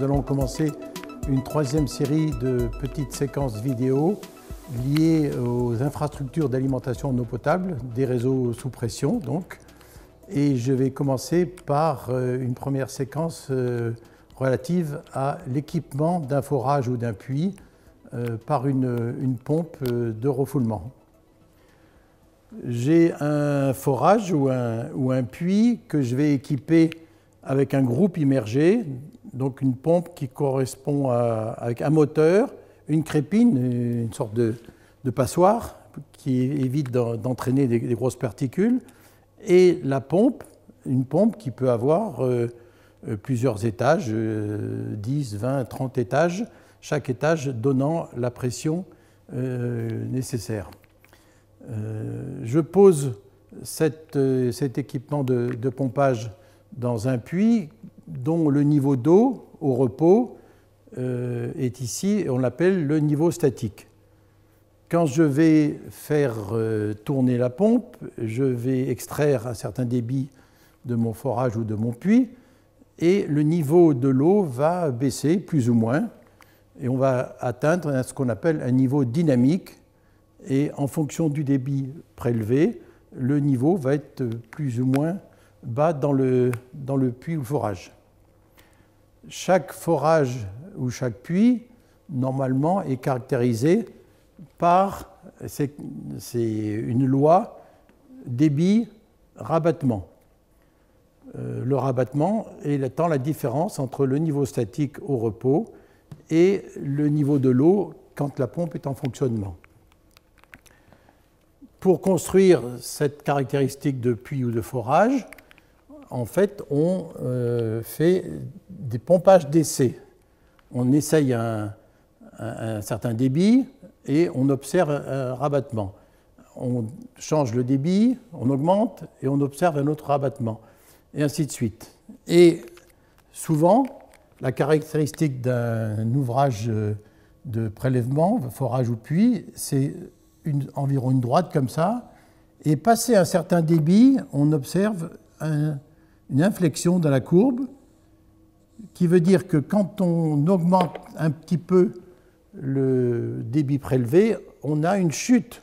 nous allons commencer une troisième série de petites séquences vidéo liées aux infrastructures d'alimentation en eau potable, des réseaux sous pression donc. Et je vais commencer par une première séquence relative à l'équipement d'un forage ou d'un puits par une pompe de refoulement. J'ai un forage ou un puits que je vais équiper avec un groupe immergé, donc une pompe qui correspond avec un moteur, une crépine, une sorte de passoire qui évite d'entraîner des grosses particules, et la pompe, une pompe qui peut avoir plusieurs étages, 10, 20, 30 étages, chaque étage donnant la pression nécessaire. Je pose cet équipement de pompage dans un puits dont le niveau d'eau au repos est ici, et on l'appelle le niveau statique. Quand je vais faire tourner la pompe, je vais extraire un certain débit de mon forage ou de mon puits, et le niveau de l'eau va baisser plus ou moins, et on va atteindre ce qu'on appelle un niveau dynamique, et en fonction du débit prélevé, le niveau va être plus ou moins bas dans le puits ou le forage. Chaque forage ou chaque puits, normalement, est caractérisé par une loi débit-rabattement. Le rabattement étant la différence entre le niveau statique au repos et le niveau de l'eau quand la pompe est en fonctionnement. Pour construire cette caractéristique de puits ou de forage, en fait, on fait des pompages d'essai. On essaye un certain débit et on observe un rabattement. On change le débit, on augmente et on observe un autre rabattement, et ainsi de suite. Et souvent, la caractéristique d'un ouvrage de prélèvement, forage ou puits, c'est environ une droite comme ça, et passé un certain débit, on observe une inflexion dans la courbe, qui veut dire que quand on augmente un petit peu le débit prélevé, on a une chute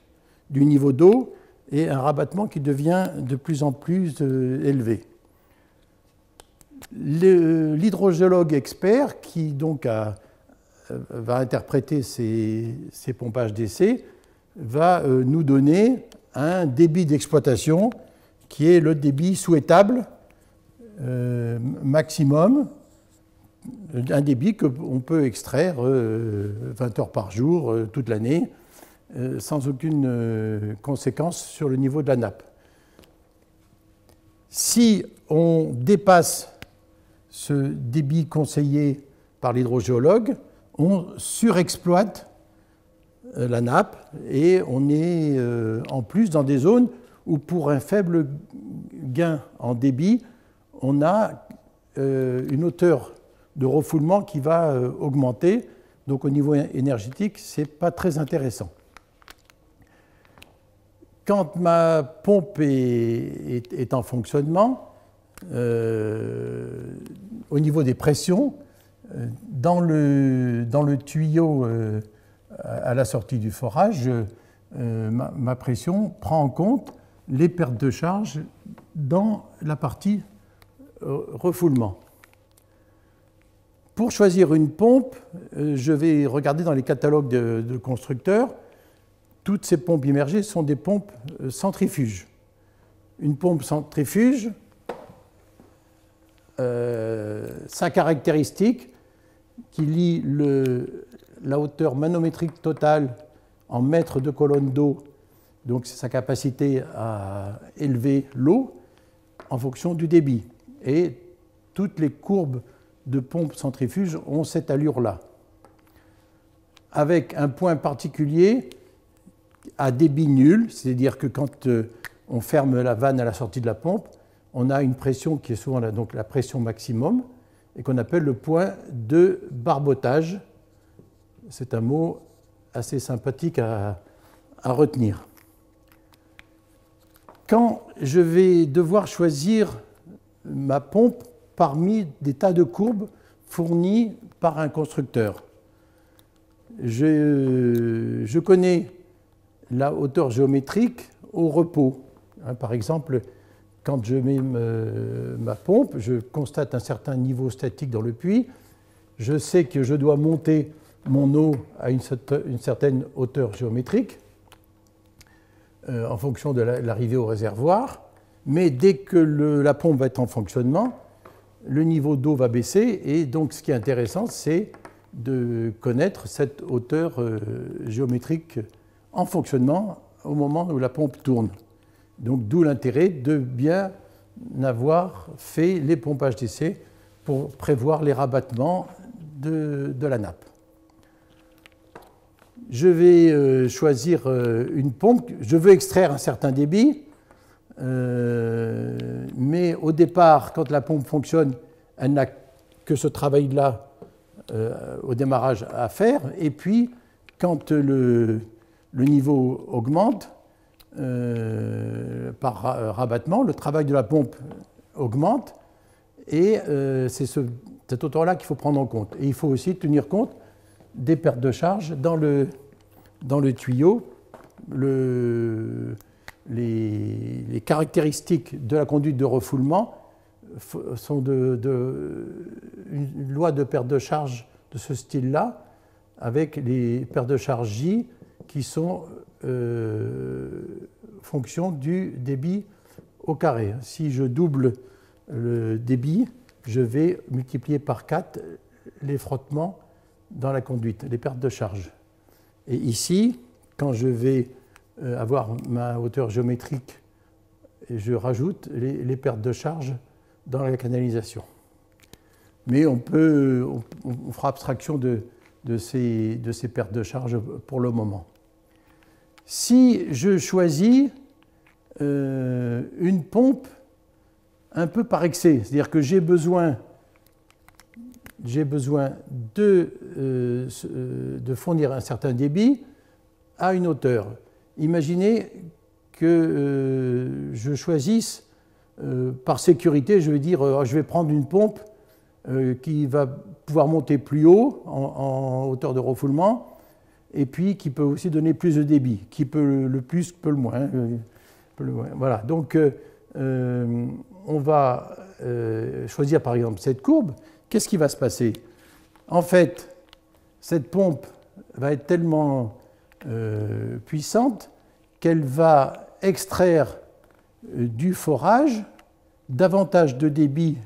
du niveau d'eau et un rabattement qui devient de plus en plus élevé. L'hydrogéologue expert, qui donc va interpréter ces pompages d'essai, va nous donner un débit d'exploitation qui est le débit souhaitable maximum, un débit qu'on peut extraire 20 heures par jour toute l'année sans aucune conséquence sur le niveau de la nappe. Si on dépasse ce débit conseillé par l'hydrogéologue, on surexploite la nappe et on est en plus dans des zones où pour un faible gain en débit, on a une hauteur de refoulement qui va augmenter. Donc au niveau énergétique, ce n'est pas très intéressant. Quand ma pompe est en fonctionnement, au niveau des pressions, dans le tuyau à la sortie du forage, ma pression prend en compte les pertes de charge dans la partie refoulement. Pour choisir une pompe, je vais regarder dans les catalogues de constructeurs. Toutes ces pompes immergées sont des pompes centrifuges. Une pompe centrifuge, sa caractéristique qui lie la hauteur manométrique totale en mètres de colonne d'eau, donc c'est sa capacité à élever l'eau en fonction du débit. Et toutes les courbes de pompes centrifuges ont cette allure-là, avec un point particulier à débit nul, c'est-à-dire que quand on ferme la vanne à la sortie de la pompe, on a une pression qui est souvent donc la pression maximum, et qu'on appelle le point de barbotage. C'est un mot assez sympathique à retenir. Quand je vais devoir choisir ma pompe parmi des tas de courbes fournies par un constructeur. Je connais la hauteur géométrique au repos. Par exemple, quand je mets ma pompe, je constate un certain niveau statique dans le puits. Je sais que je dois monter mon eau à une certaine hauteur géométrique en fonction de l'arrivée au réservoir. Mais dès que la pompe va être en fonctionnement, le niveau d'eau va baisser. Et donc, ce qui est intéressant, c'est de connaître cette hauteur géométrique en fonctionnement au moment où la pompe tourne. Donc, d'où l'intérêt de bien avoir fait les pompages d'essai pour prévoir les rabattements de la nappe. Je vais choisir une pompe. Je veux extraire un certain débit, mais au départ, quand la pompe fonctionne, elle n'a que ce travail-là au démarrage à faire. Et puis, quand le niveau augmente, par rabattement, le travail de la pompe augmente et c'est cette hauteur-là qu'il faut prendre en compte. Et il faut aussi tenir compte des pertes de charge dans le tuyau. Les caractéristiques de la conduite de refoulement sont une loi de perte de charge de ce style-là, avec les pertes de charge J qui sont fonction du débit au carré. Si je double le débit, je vais multiplier par 4 les frottements dans la conduite, les pertes de charge. Et ici, quand je vais avoir ma hauteur géométrique, je rajoute les pertes de charge dans la canalisation. Mais on fera abstraction de ces pertes de charge pour le moment. Si je choisis une pompe un peu par excès, c'est-à-dire que j'ai besoin de fournir un certain débit à une hauteur. Imaginez que je choisisse, par sécurité, je vais dire, je vais prendre une pompe qui va pouvoir monter plus haut en hauteur de refoulement, et puis qui peut aussi donner plus de débit, qui peut le plus, peut le moins. Voilà, donc on va choisir par exemple cette courbe. Qu'est-ce qui va se passer? En fait, cette pompe va être tellement puissante qu'elle va extraire du forage davantage de débit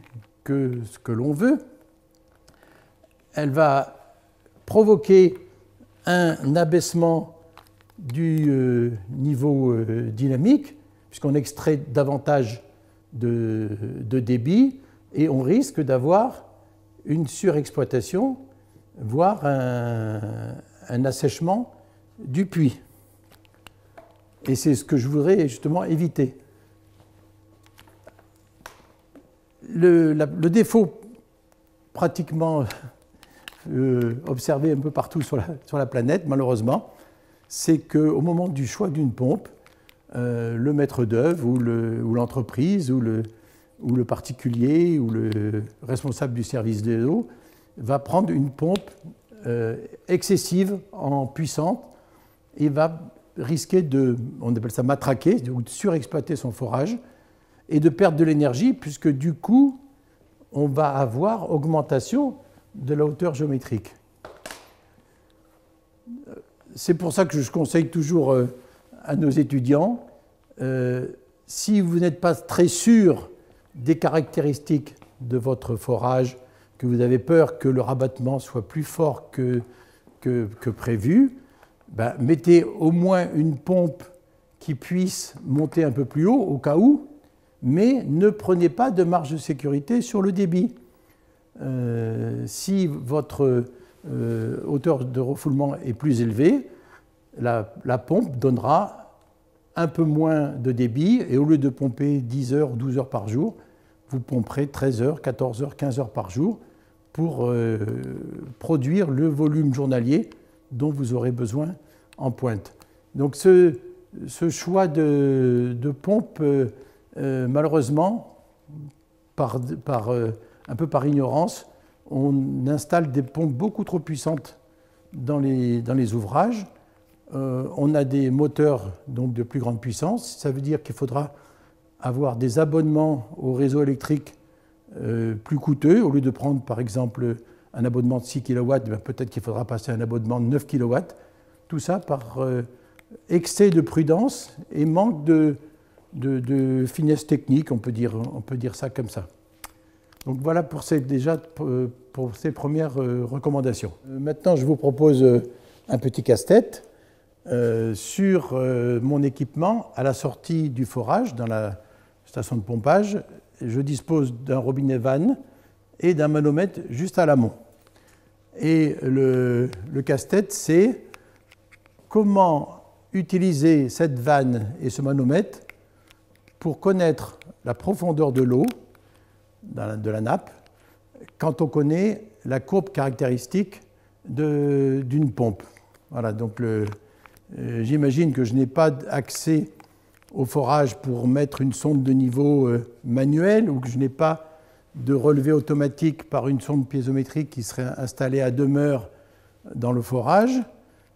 que ce que l'on veut. Elle va provoquer un abaissement du niveau dynamique, puisqu'on extrait davantage de débit, et on risque d'avoir une surexploitation, voire un assèchement du puits. Et c'est ce que je voudrais justement éviter. Le défaut pratiquement observé un peu partout sur la planète, malheureusement, c'est qu'au moment du choix d'une pompe, le maître d'œuvre ou l'entreprise ou le particulier ou le responsable du service des eaux va prendre une pompe excessive en puissance et va risquer on appelle ça matraquer, de surexploiter son forage et de perdre de l'énergie, puisque du coup, on va avoir augmentation de la hauteur géométrique. C'est pour ça que je conseille toujours à nos étudiants, si vous n'êtes pas très sûr des caractéristiques de votre forage, que vous avez peur que le rabattement soit plus fort que prévu, ben, mettez au moins une pompe qui puisse monter un peu plus haut au cas où, mais ne prenez pas de marge de sécurité sur le débit. Si votre hauteur de refoulement est plus élevée, la pompe donnera un peu moins de débit et au lieu de pomper 10 heures ou 12 heures par jour, vous pomperez 13 heures, 14 heures, 15 heures par jour pour produire le volume journalier dont vous aurez besoin en pointe. Donc ce choix de pompe, malheureusement, un peu par ignorance, on installe des pompes beaucoup trop puissantes dans les ouvrages. On a des moteurs donc, de plus grande puissance. Ça veut dire qu'il faudra avoir des abonnements au réseau électrique plus coûteux. Au lieu de prendre, par exemple, un abonnement de 6 kW, peut-être qu'il faudra passer à un abonnement de 9 kW. Tout ça par excès de prudence et manque de finesse technique, on peut dire ça comme ça. Donc voilà pour ces premières recommandations. Maintenant, je vous propose un petit casse-tête sur mon équipement à la sortie du forage dans la station de pompage. Je dispose d'un robinet vanne et d'un manomètre juste à l'amont. Et le casse-tête, c'est comment utiliser cette vanne et ce manomètre pour connaître la profondeur de l'eau de la nappe quand on connaît la courbe caractéristique d'une pompe. Voilà, donc j'imagine que je n'ai pas accès au forage pour mettre une sonde de niveau manuelle ou que je n'ai pas de relevé automatique par une sonde piézométrique qui serait installée à demeure dans le forage,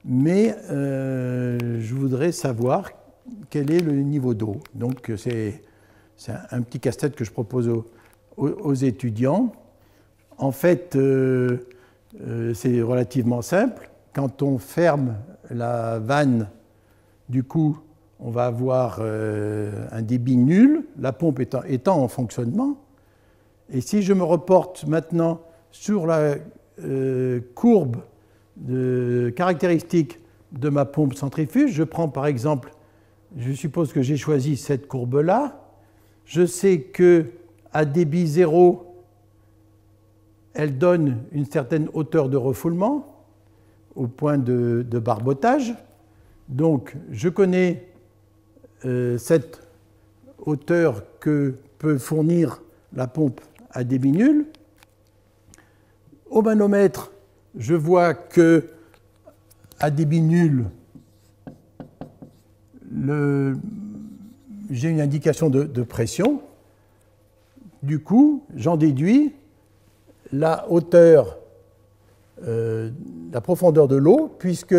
mais je voudrais savoir quel est le niveau d'eau. Donc c'est un petit casse-tête que je propose aux étudiants. En fait, c'est relativement simple. Quand on ferme la vanne, du coup, on va avoir un débit nul, la pompe étant en fonctionnement. Et si je me reporte maintenant sur la courbe caractéristique de ma pompe centrifuge, je prends par exemple, je suppose que j'ai choisi cette courbe-là, je sais qu'à débit 0, elle donne une certaine hauteur de refoulement au point de barbotage. Donc je connais cette hauteur que peut fournir la pompe à débit nul. Au manomètre, je vois que à débit nul, j'ai une indication de pression. Du coup, j'en déduis la hauteur, la profondeur de l'eau, puisque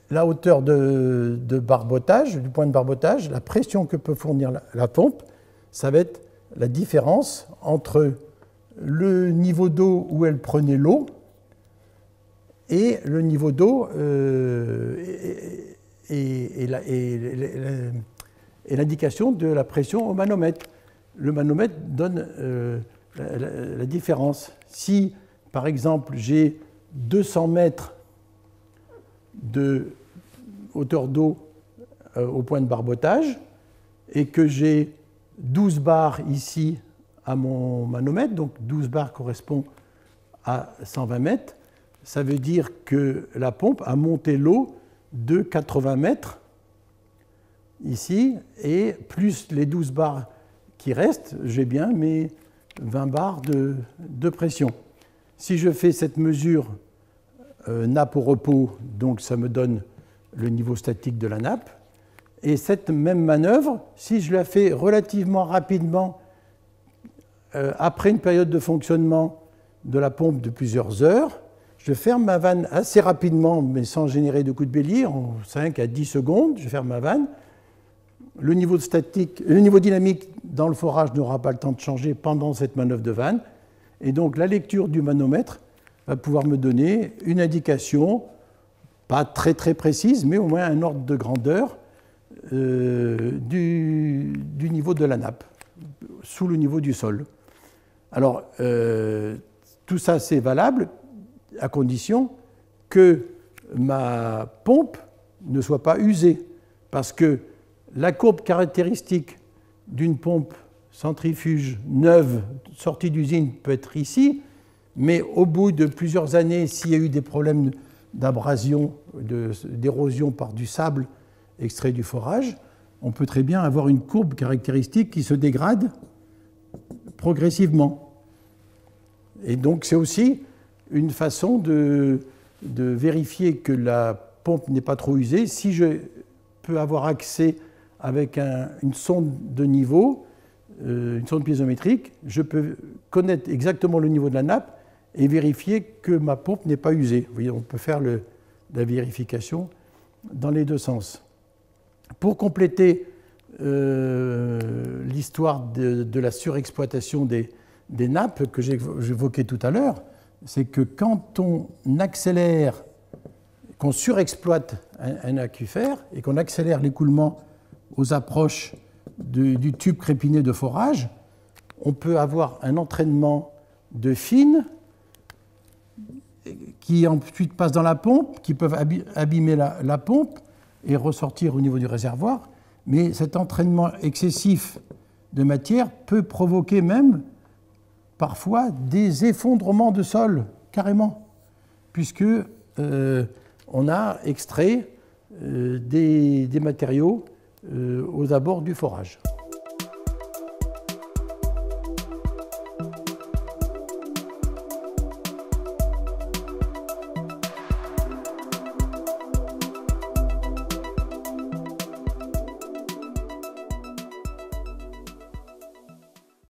la hauteur de barbotage, du point de barbotage, la pression que peut fournir la pompe, ça va être la différence entre le niveau d'eau où elle prenait l'eau et le niveau d'eau et l'indication de la pression au manomètre. Le manomètre donne la différence. Si, par exemple, j'ai 200 mètres de hauteur d'eau au point de barbotage et que j'ai 12 bars ici à mon manomètre, donc 12 bars correspond à 120 mètres, ça veut dire que la pompe a monté l'eau de 80 mètres ici, et plus les 12 bars qui restent, j'ai bien mes 20 bars de pression. Si je fais cette mesure nappe au repos, donc ça me donne le niveau statique de la nappe. Et cette même manœuvre, si je la fais relativement rapidement, après une période de fonctionnement de la pompe de plusieurs heures, je ferme ma vanne assez rapidement, mais sans générer de coup de bélier, en 5 à 10 secondes, je ferme ma vanne. Le niveau dynamique dans le forage n'aura pas le temps de changer pendant cette manœuvre de vanne. Et donc la lecture du manomètre va pouvoir me donner une indication, pas très très précise, mais au moins un ordre de grandeur du niveau de la nappe, sous le niveau du sol. Alors, tout ça, c'est valable à condition que ma pompe ne soit pas usée, parce que la courbe caractéristique d'une pompe centrifuge neuve sortie d'usine peut être ici, mais au bout de plusieurs années, s'il y a eu des problèmes d'abrasion, d'érosion par du sable extrait du forage, on peut très bien avoir une courbe caractéristique qui se dégrade progressivement. Et donc c'est aussi une façon de vérifier que la pompe n'est pas trop usée. Si je peux avoir accès avec une sonde de niveau, une sonde piézométrique, je peux connaître exactement le niveau de la nappe et vérifier que ma pompe n'est pas usée. Vous voyez, on peut faire la vérification dans les deux sens. Pour compléter l'histoire de la surexploitation des nappes que j'évoquais tout à l'heure, c'est que quand on accélère, qu'on surexploite un aquifère et qu'on accélère l'écoulement aux approches du tube crépiné de forage, on peut avoir un entraînement de fines qui ensuite passent dans la pompe, qui peuvent abîmer la pompe et ressortir au niveau du réservoir. Mais cet entraînement excessif de matière peut provoquer même parfois des effondrements de sol, carrément, puisque on a extrait des matériaux aux abords du forage.